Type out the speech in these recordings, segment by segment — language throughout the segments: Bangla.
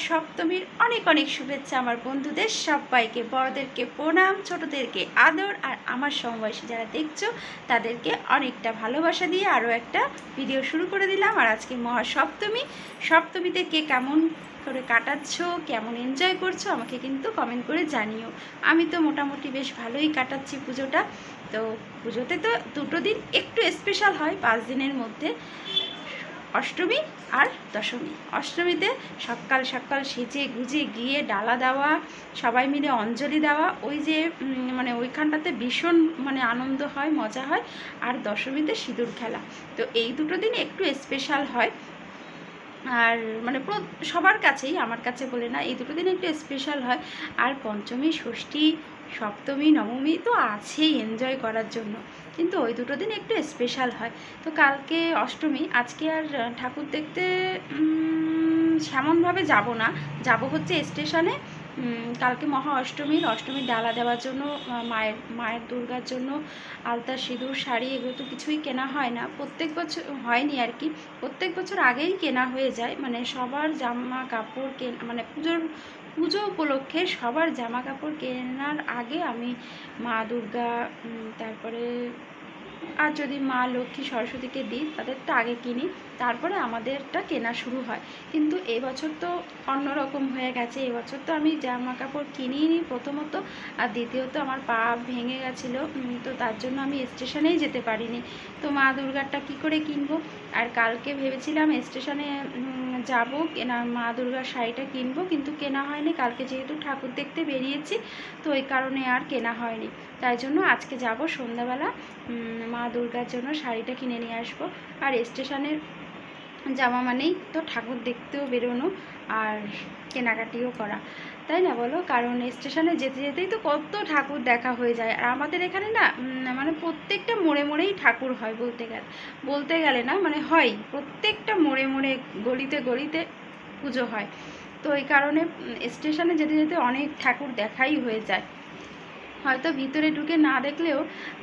সপ্তমীর অনেক অনেক শুভেচ্ছা আমার বন্ধুদের সবাইকে, বড়দেরকে প্রণাম, ছোটদেরকে আদর, আর আমার সমবয়সী যারা দেখছো তাদেরকে অনেকটা ভালোবাসা দিয়ে আরও একটা ভিডিও শুরু করে দিলাম। আর আজকে মহাসপ্তমী, সপ্তমীতে কে কেমন করে কাটাচ্ছ, কেমন এনজয় করছো আমাকে কিন্তু কমেন্ট করে জানিও। আমি তো মোটামুটি বেশ ভালোই কাটাচ্ছি পুজোটা। তো পুজোতে তো দুটো দিন একটু স্পেশাল হয় 5 দিনের মধ্যে, অষ্টমী আর দশমী। অষ্টমীতে সকাল সকাল সেজে গুজে গিয়ে ডালা দেওয়া, সবাই মিলে অঞ্জলি দেওয়া, ওই যে মানে ওইখানটাতে ভীষণ মানে আনন্দ হয়, মজা হয়। আর দশমীতে সিঁদুর খেলা। তো এই দুটো দিন একটু স্পেশাল হয়, আর মানে সবার কাছেই, আমার কাছে বলে না, এই দুটো দিন একটু স্পেশাল হয়। আর পঞ্চমী, ষষ্ঠী, সপ্তমী, নবমী তো আছেই এনজয় করার জন্য, কিন্তু ওই দুটো দিন একটু স্পেশাল হয়। তো কালকে অষ্টমী, আজকে আর ঠাকুর দেখতে সেমনভাবে যাব না, যাব হচ্ছে স্টেশনে। কালকে মহা অষ্টমীর ডালা দেওয়ার জন্য মায়ের দুর্গার জন্য আলতা, সিঁদুর, শাড়ি এগুলো তো কিছুই কেনা হয় না, প্রত্যেক বছর হয়নি আর কি, প্রত্যেক বছর আগেই কেনা হয়ে যায়। মানে সবার জামা কাপড় মানে পুজো উপলক্ষে সবার জামা কাপড় কেনার আগে আমি মা দুর্গা, তারপরে আর যদি মা লক্ষ্মী সরস্বতীকে দিই তাদেরটা আগে কিনি, তারপরে আমাদেরটা কেনা শুরু হয়। কিন্তু এবছর তো অন্যরকম হয়ে গেছে, এবছর তো আমি জামা কাপড় কিনিনি প্রথমত, আর দ্বিতীয়ত আমার পা ভেঙে গেছিলো, তো তার জন্য আমি স্টেশনেই যেতে পারিনি। তো মা দুর্গারটা কী করে কিনবো। আর কালকে ভেবেছিলাম স্টেশনে যাব, কেনা মা দুর্গার শাড়িটা কিনবো, কিন্তু কেনা হয়নি। কালকে যেহেতু ঠাকুর দেখতে বেরিয়েছি, তো ওই কারণে আর কেনা হয়নি। তাই জন্য আজকে যাব সন্ধ্যাবেলা মা দুর্গার জন্য শাড়িটা কিনে নিয়ে আসবো। আর স্টেশনের যাওয়া মানেই তো ঠাকুর দেখতেও বেরোনো আর কেনাকাটিও করা, তাই না বলো? কারণ স্টেশনে যেতে যেতেই তো কত ঠাকুর দেখা হয়ে যায়। আর আমাদের এখানে না মানে প্রত্যেকটা মোড়ে মোড়েই ঠাকুর হয়, বলতে গেলে না, মানে হয় প্রত্যেকটা মোড়ে মোড়ে, গলিতে গলিতে পুজো হয়। তো এই কারণে স্টেশনে যেতে যেতে অনেক ঠাকুর দেখাই হয়ে যায়, হয়তো ভিতরে ঢুকে না দেখলেও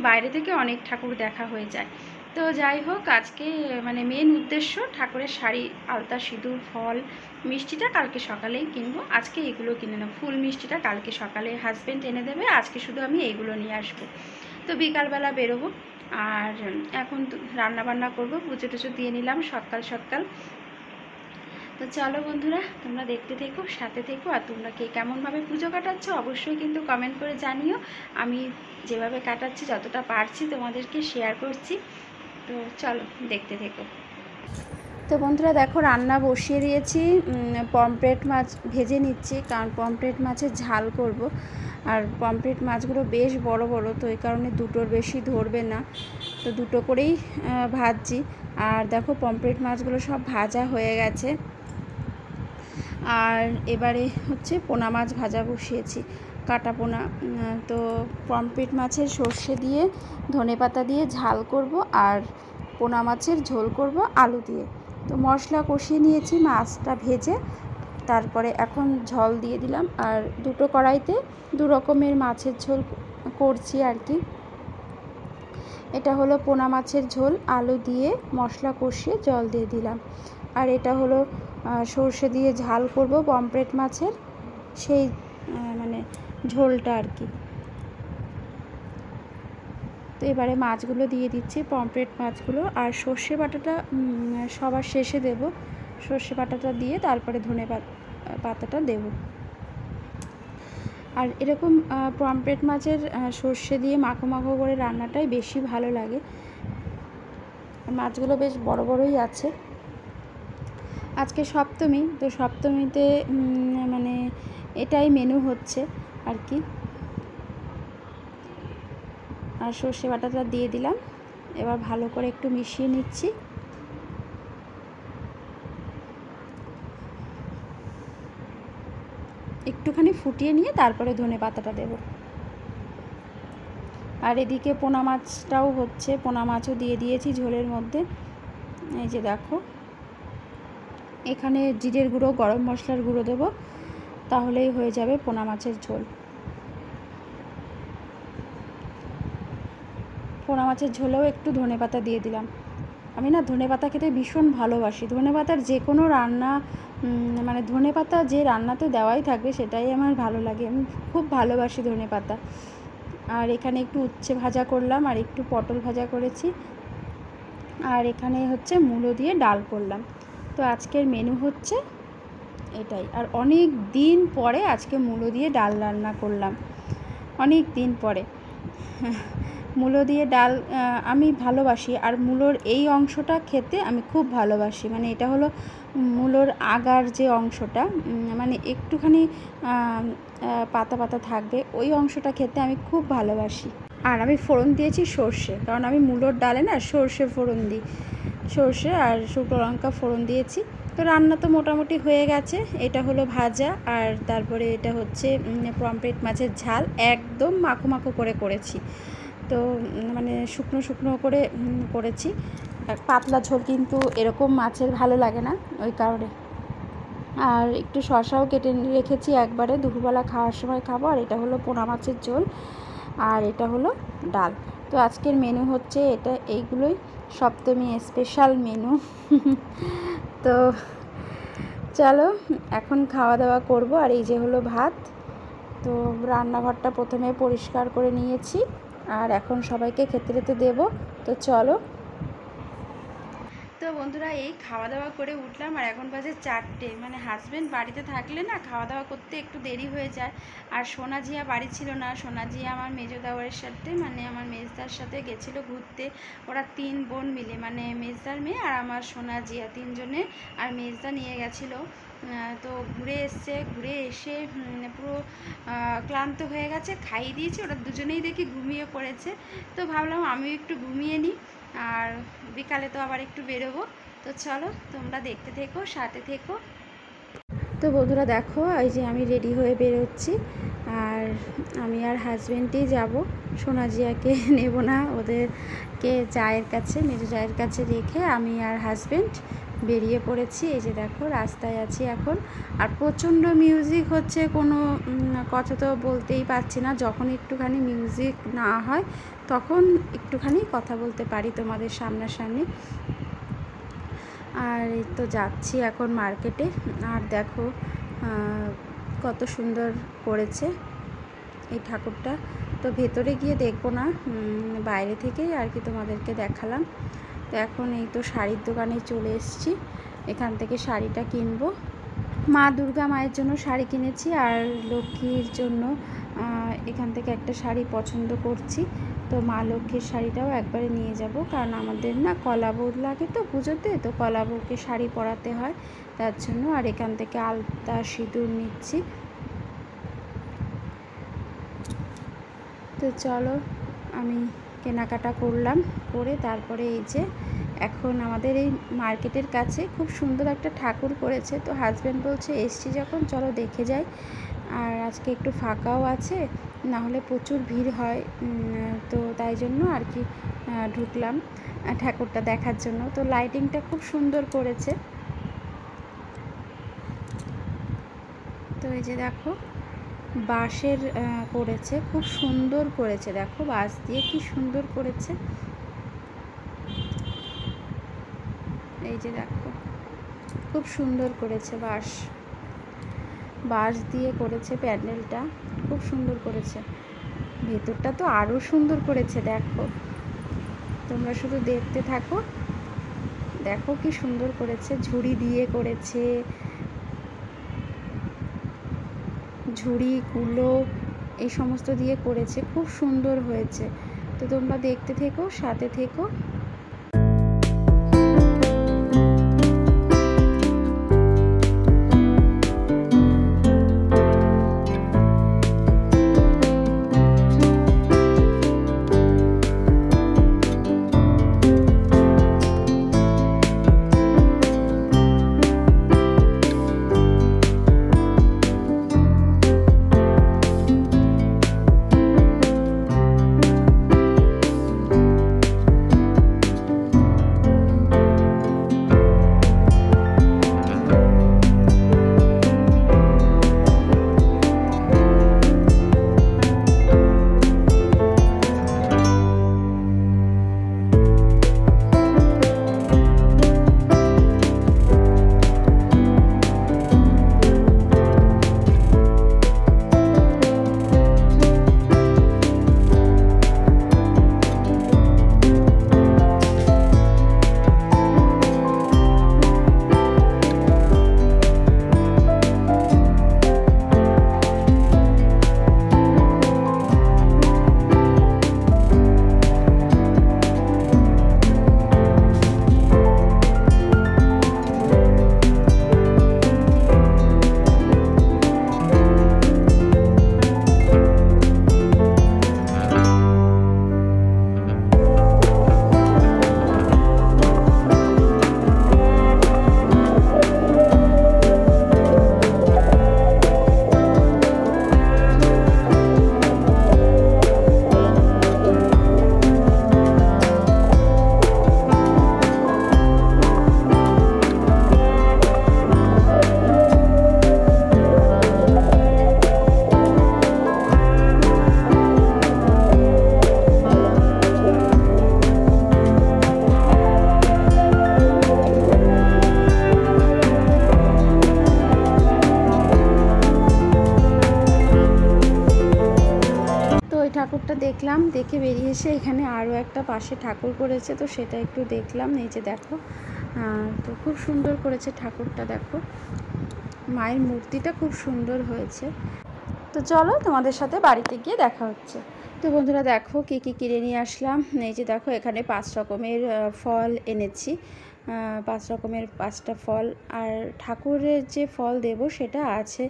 বাইরে থেকে অনেক ঠাকুর দেখা হয়ে যায়। তো যাই হোক, আজকে মানে মেন উদ্দেশ্য ঠাকুরের শাড়ি, আলতা, সিঁদুর, ফল, মিষ্টিটা কালকে সকালেই কিনবো। আজকে এগুলো কিনে নেব, ফুল মিষ্টিটা কালকে সকালে হাজব্যান্ড এনে দেবে, আজকে শুধু আমি এইগুলো নিয়ে আসবো। তো বিকালবেলা বেরোবো। আর এখন রান্না বান্না করবো, পুজো টুজো দিয়ে নিলাম সকাল সকাল। তো চলো বন্ধুরা, তোমরা দেখতে থেকো, সাথে থেকো। আর তোমরা কে কেমনভাবে পুজো কাটাচ্ছ অবশ্যই কিন্তু কমেন্ট করে জানিও। আমি যেভাবে কাটাচ্ছি যতটা পারছি তোমাদেরকে শেয়ার করছি। তো চলো দেখতে থেকো। তো বন্ধুরা দেখো, রান্না বসিয়ে দিয়েছি, পমফ্রেট মাছ ভেজে নিচ্ছি, কারণ পমফ্রেট মাছের ঝাল করব। আর পমফ্রেট মাছগুলো বেশ বড় বড়, তো এই কারণে দুটোর বেশি ধরবে না, তো দুটো করেই ভাজছি। আর দেখো পমফ্রেট মাছগুলো সব ভাজা হয়ে গেছে। আর এবারে হচ্ছে পোনা মাছ ভাজা বসিয়েছি, কাটা পোনা। তো পমফ্রেট মাছের সর্ষে দিয়ে, ধনেপাতা দিয়ে ঝাল করব, আর পোনা মাছের ঝোল করব আলু দিয়ে। তো মশলা কষিয়ে নিয়েছি মাছটা ভেজে, তারপরে এখন ঝোল দিয়ে দিলাম। আর দুটো কড়াইতে দু রকমের মাছের ঝোল করছি আর কি। এটা হলো পোনা মাছের ঝোল, আলু দিয়ে মশলা কষিয়ে জল দিয়ে দিলাম। আর এটা হলো সর্ষে দিয়ে ঝাল করব পমফ্রেট মাছের, সেই মানে ঝোলটা আর কি। তো এবারে মাছগুলো দিয়ে দিচ্ছি, পমফ্রেট মাছগুলো। আর সর্ষে বাটাটা সবার শেষে দেব, সর্ষে বাটাটা দিয়ে তারপরে ধনে পাতাটা দেব। আর এরকম পমফ্রেট মাছের সর্ষে দিয়ে মাখো মাখো করে রান্নাটাই বেশি ভালো লাগে। মাছগুলো বেশ বড় বড়ই আছে। আজকে সপ্তমী, তো সপ্তমীতে মানে এটাই মেনু হচ্ছে আর কি। আর সর্ষে বাটাটা দিয়ে দিলাম, এবার ভালো করে একটু মিশিয়ে নিচ্ছি। একটুখানি ফুটিয়ে নিয়ে তারপরে ধনে পাতাটা দেব। আর এদিকে পোনা মাছটাও হচ্ছে, পোনা মাছও দিয়ে দিয়েছি ঝোলের মধ্যে। এই যে দেখো, এখানে জিরের গুঁড়ো, গরম মশলার গুঁড়ো দেবো, তাহলেই হয়ে যাবে পোনা মাছের ঝোল। পোনা মাছের ঝোলেও একটু ধনেপাতা দিয়ে দিলাম। আমি না ধনেপাতা খেতে ভীষণ ভালোবাসি। ধনেপাতার যে কোনো রান্না, মানে ধনেপাতা যে রান্নাতে দেওয়াই থাকবে সেটাই আমার ভালো লাগে। আমি খুব ভালোবাসি ধনেপাতা। আর এখানে একটু উচ্ছে ভাজা করলাম, আর একটু পটল ভাজা করেছি, আর এখানে হচ্ছে মূলো দিয়ে ডাল করলাম। তো আজকের মেনু হচ্ছে এটাই। আর অনেক দিন পরে আজকে মূলো দিয়ে ডাল রান্না করলাম, অনেক দিন পরে। মূলো দিয়ে ডাল আমি ভালোবাসি, আর মূলোর এই অংশটা খেতে আমি খুব ভালোবাসি। মানে এটা হলো মূলোর আগার যে অংশটা, মানে একটুখানি পাতা পাতা থাকবে, ওই অংশটা খেতে আমি খুব ভালোবাসি। আর আমি ফোড়ন দিয়েছি সর্ষে, কারণ আমি মূলোর ডালে না সর্ষে ফোড়ন দিই, সর্ষে আর শুকনো লঙ্কা ফোড়ন দিয়েছি। তো রান্না তো মোটামুটি হয়ে গেছে। এটা হলো ভাজা, আর তারপরে এটা হচ্ছে পমফ্রেট মাছের ঝাল, একদম মাখো মাখো করে করেছি। তো মানে শুকনো শুকনো করে করেছি। পাতলা ঝোল কিন্তু এরকম মাছের ভালো লাগে না, ওই কারণে। আর একটু শসাও কেটে রেখেছি, একবারে দুপুরবেলা খাওয়ার সময় খাবো। আর এটা হলো পোনা মাছের ঝোল, আর এটা হলো ডাল। তো আজকের মেনু হচ্ছে এটা, এইগুলোই সপ্তমী স্পেশাল মেনু। তো চলো এখন খাওয়া দাওয়া করব। আর এই যে হলো ভাত। তো রান্নাঘরটা প্রথমে পরিষ্কার করে নিয়েছি, আর এখন সবাইকে খেতে খেতে দেবো। তো চলো। তো বন্ধুরা, এই খাওয়া দাওয়া করে উঠলাম, আর এখন বাজে 4টে। মানে হাজব্যান্ড বাড়িতে থাকলে না খাওয়া দাওয়া করতে একটু দেরি হয়ে যায়। আর সোনাঝিয়া বাড়ি ছিল না। সোনাঝিয়া আমার মেজো দেওয়ারের সাথে, মানে আমার মেজদার সাথে গেছিলো ঘুরতে। ওরা 3 বোন মিলে, মানে মেজদার মেয়ে আর আমার সোনাঝিয়া, 3 জনে। আর মেজদা নিয়ে গেছিলো। তো ঘুরে এসছে, ঘুরে এসে পুরো ক্লান্ত হয়ে গেছে, খাইয়ে দিয়েছি। ওরা দুজনেই দেখি ঘুমিয়ে পড়েছে। তো ভাবলাম আমিও একটু ঘুমিয়ে নিই, আর বিকালে তো আবার একটু বেরোবো। তো চলো, তোমরা দেখতে থেকো, সাথে থেকো। তো বন্ধুরা দেখো, এই যে আমি রেডি হয়ে বেরোচ্ছি, আর আমি আর হাজব্যান্ডই যাব। সোনাজিয়াকে নেব না, ওদেরকে জায়ের কাছে, মেজো জায়ের কাছে রেখে আমি আর হাজব্যান্ড বেরিয়ে পড়েছি। এই যে দেখো, রাস্তায় আছি এখন। আর প্রচণ্ড মিউজিক হচ্ছে, কোনো কথা তো বলতেই পারছি না। যখন একটুখানি মিউজিক না হয় তখন একটুখানি কথা বলতে পারি তোমাদের সামনাসামনি। আর এই তো যাচ্ছি এখন মার্কেটে। আর দেখো কত সুন্দর করেছে এই ঠাকুরটা। তো ভেতরে গিয়ে দেখবো না, বাইরে থেকেই আর কি তোমাদেরকে দেখালাম। তো এখন এই তো শাড়ির দোকানে চলে এসেছি, এখান থেকে শাড়িটা কিনবো। মা দুর্গা মায়ের জন্য শাড়ি কিনেছি, আর লক্ষ্মীর জন্য এখান থেকে একটা শাড়ি পছন্দ করছি। তো মা লক্ষ্মীর শাড়িটাও একবারে নিয়ে যাব, কারণ আমাদের না কলা বউ লাগে তো পুজোতে, তো কলা বউকে শাড়ি পরাতে হয়, তার জন্য। আর এখান থেকে আলতা সিঁদুর নিচ্ছি। তো চলো, আমি কেনাকাটা করলাম, করে তারপরে এই যে এখন আমাদের এই মার্কেটের কাছে খুব সুন্দর একটা ঠাকুর করেছে। তো হাজব্যান্ড বলছে এসছি যখন চলো দেখে যাই। আর আজকে একটু ফাঁকাও আছে, না হলে প্রচুর ভিড় হয়। তো তাই জন্য আর কি ঢুকলাম ঠাকুরটা দেখার জন্য। তো লাইটিংটা খুব সুন্দর করেছে। তো এই যে দেখো, বাঁশের করেছে, খুব সুন্দর করেছে। দেখো বাঁশ দিয়ে কি সুন্দর করেছে। এই যে দেখো, খুব সুন্দর করেছে, বাঁশ দিয়ে করেছে প্যান্ডেলটা, খুব সুন্দর করেছে। ভেতরটা তো আরও সুন্দর করেছে। দেখো, তোমরা শুধু দেখতে থাকো, দেখো কি সুন্দর করেছে। ঝুড়ি দিয়ে করেছে, ঝুড়ি কুলো এই সমস্ত দিয়ে করেছে, খুব সুন্দর হয়েছে। তো তোমরা দেখতে থেকো, সাথে থেকো। দেখলাম, দেখে বেরিয়ে এসে এখানে আরও একটা পাশে ঠাকুর করেছে, তো সেটা একটু দেখলাম। এই যে দেখো, তো খুব সুন্দর করেছে ঠাকুরটা, দেখো মায়ের মূর্তিটা খুব সুন্দর হয়েছে। তো চলো তোমাদের সাথে বাড়িতে গিয়ে দেখা হচ্ছে। তো বন্ধুরা দেখো কী কী কিনে নিয়ে আসলাম। এই যে দেখো এখানে 5 রকমের ফল এনেছি, 5 রকমের 5টা ফল। আর ঠাকুরের যে ফল দেব সেটা আছে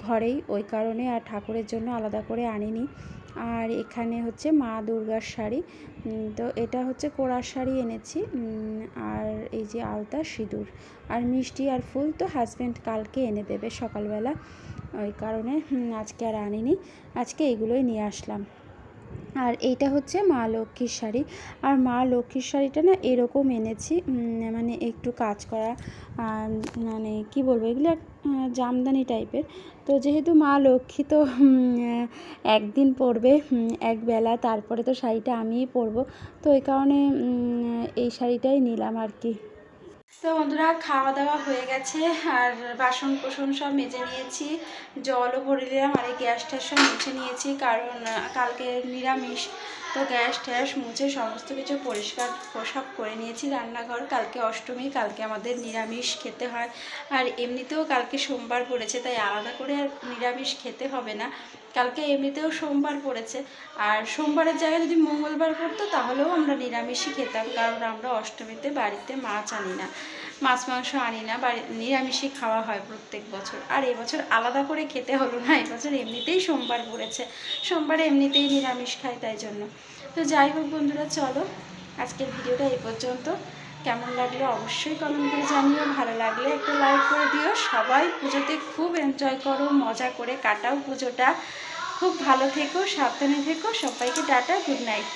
ঘরেই, ওই কারণে আর ঠাকুরের জন্য আলাদা করে আনিনি। আর এখানে হচ্ছে মা দুর্গার শাড়ি, তো এটা হচ্ছে কোড়ার শাড়ি এনেছি। আর এই যে আলতা, সিঁদুর আর মিষ্টি আর ফুল তো হাজব্যান্ড কালকে এনে দেবে সকালবেলা, ওই কারণে আজকে আর আনিনি, আজকে এগুলোই নিয়ে আসলাম। আর এইটা হচ্ছে মা লক্ষ্মীর শাড়ি। আর মা লক্ষ্মীর শাড়িটা না এরকম এনেছি, মানে একটু কাজ করা, মানে কি বলবো, এগুলো জামদানি টাইপের। তো যেহেতু মা লক্ষ্মী তো একদিন পরবে একবেলা, তারপরে তো শাড়িটা আমিই পরবো, তো এই কারণে এই শাড়িটাই নিলাম আর কি। তো বন্ধুরা খাওয়া দাওয়া হয়ে গেছে, আর বাসন কোসন সব মেজে নিয়েছি, জলও ভরে নিলাম, আর এই গ্যাস ট্যাস সব মুছে নিয়েছি, কারণ কালকে নিরামিষ। তো গ্যাস ট্যাস মুছে সমস্ত কিছু পরিষ্কার সব করে নিয়েছি। রান্নাঘর, কালকে অষ্টমী, কালকে আমাদের নিরামিষ খেতে হয়। আর এমনিতেও কালকে সোমবার পড়েছে, তাই আলাদা করে আর নিরামিষ খেতে হবে না। কালকে এমনিতেও সোমবার পড়েছে, আর সোমবারের জায়গায় যদি মঙ্গলবার পড়তো তাহলেও আমরা নিরামিষই খেতাম, কারণ আমরা অষ্টমীতে বাড়িতে মাছ আনি না, মাছ মাংস আনি না, নিরামিষই খাওয়া হয় প্রত্যেক বছর। আর এবছর আলাদা করে খেতে হলো না, এবছর এমনিতেই সোমবার পড়েছে, সোমবারে এমনিতেই নিরামিষ খাই, তাই জন্য। তো যাই হোক বন্ধুরা, চলো আজকের ভিডিওটা এই পর্যন্ত। কেমন লাগলো অবশ্যই কমেন্ট করে জানিও, ভালো লাগলে একটা লাইক করে দিও। সবাই পুজোতে খুব এনজয় করো, মজা করে কাটাও পুজোটা, খুব ভালো থেকো, সাবধানে থেকো, সবাইকে টাটা, গুড নাইট।